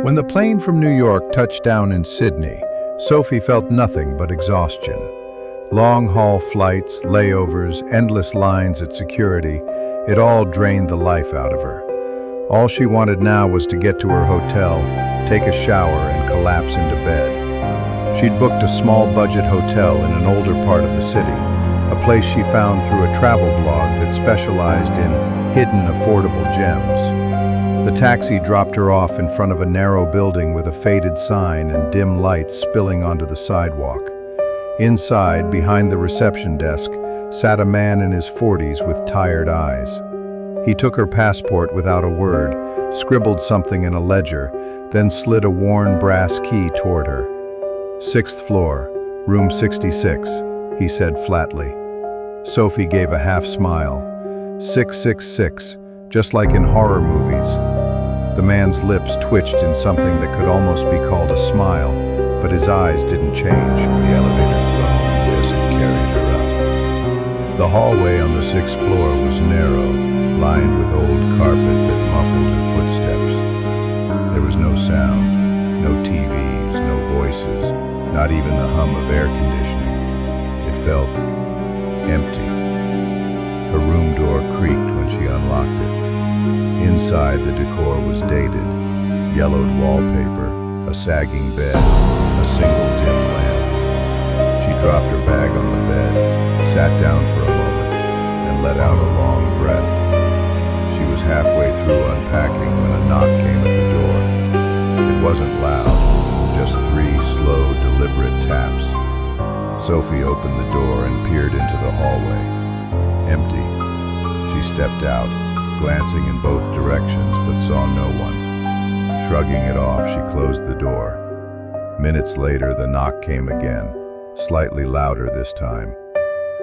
When the plane from New York touched down in Sydney, Sophie felt nothing but exhaustion. Long-haul flights, layovers, endless lines at security, it all drained the life out of her. All she wanted now was to get to her hotel, take a shower, and collapse into bed. She'd booked a small-budget hotel in an older part of the city, a place she found through a travel blog that specialized in hidden, affordable gems. The taxi dropped her off in front of a narrow building with a faded sign and dim lights spilling onto the sidewalk. Inside, behind the reception desk, sat a man in his 40s with tired eyes. He took her passport without a word, scribbled something in a ledger, then slid a worn brass key toward her. "6th floor, room 66, he said flatly. Sophie gave a half smile. 666, just like in horror movies. The man's lips twitched in something that could almost be called a smile, but his eyes didn't change. The elevator groaned as it carried her up. The hallway on the 6th floor was narrow, lined with old carpet that muffled her footsteps. There was no sound, no TVs, no voices, not even the hum of air conditioning. It felt empty. Her room door creaked when she unlocked it. Inside, the decor was dated. Yellowed wallpaper, a sagging bed, a single dim lamp. She dropped her bag on the bed, sat down for a moment, and let out a long breath. She was halfway through unpacking when a knock came at the door. It wasn't loud, just 3 slow, deliberate taps. Sophie opened the door and peered into the hallway. Empty. She stepped out, glancing in both directions, but saw no one. Shrugging it off, she closed the door. Minutes later, the knock came again, slightly louder this time.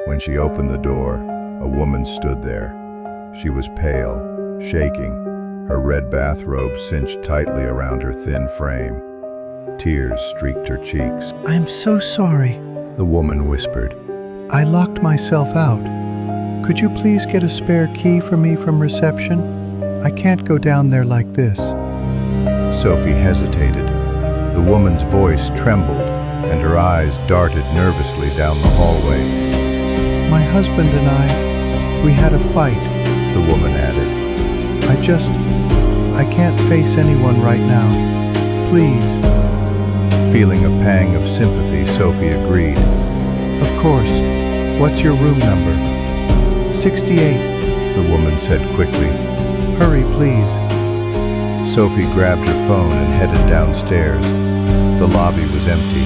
When she opened the door, a woman stood there. She was pale, shaking, her red bathrobe cinched tightly around her thin frame. Tears streaked her cheeks. "I'm so sorry," the woman whispered. "I locked myself out. Could you please get a spare key for me from reception? I can't go down there like this." Sophie hesitated. The woman's voice trembled, and her eyes darted nervously down the hallway. "My husband and we had a fight," the woman added. I can't face anyone right now. Please." Feeling a pang of sympathy, Sophie agreed. "Of course. What's your room number?" 68, the woman said quickly. "Hurry, please." Sophie grabbed her phone and headed downstairs. The lobby was empty.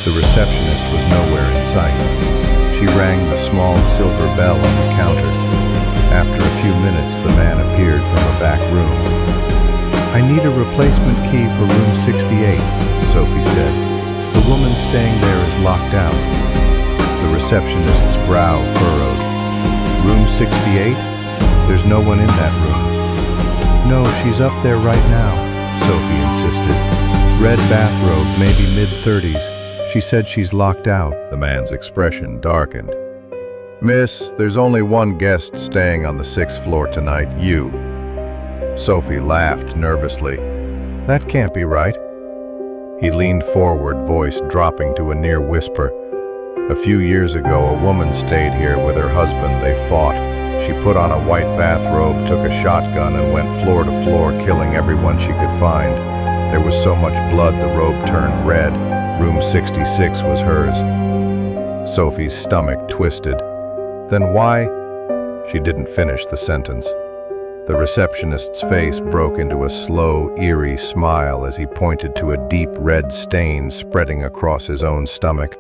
The receptionist was nowhere in sight. She rang the small silver bell on the counter. After a few minutes, the man appeared from a back room. "I need a replacement key for room 68, Sophie said. "The woman staying there is locked out." The receptionist's brow furrowed. "Room 68? There's no one in that room." "No, she's up there right now," Sophie insisted. "Red bathrobe, maybe mid-30s. She said she's locked out." The man's expression darkened. "Miss, there's only one guest staying on the 6th floor tonight, you." Sophie laughed nervously. "That can't be right." He leaned forward, voice dropping to a near whisper. "A few years ago, a woman stayed here with her husband. They fought. She put on a white bathrobe, took a shotgun, and went floor to floor, killing everyone she could find. There was so much blood the robe turned red. Room 66 was hers." Sophie's stomach twisted. "Then why?" She didn't finish the sentence. The receptionist's face broke into a slow, eerie smile as he pointed to a deep red stain spreading across his own stomach.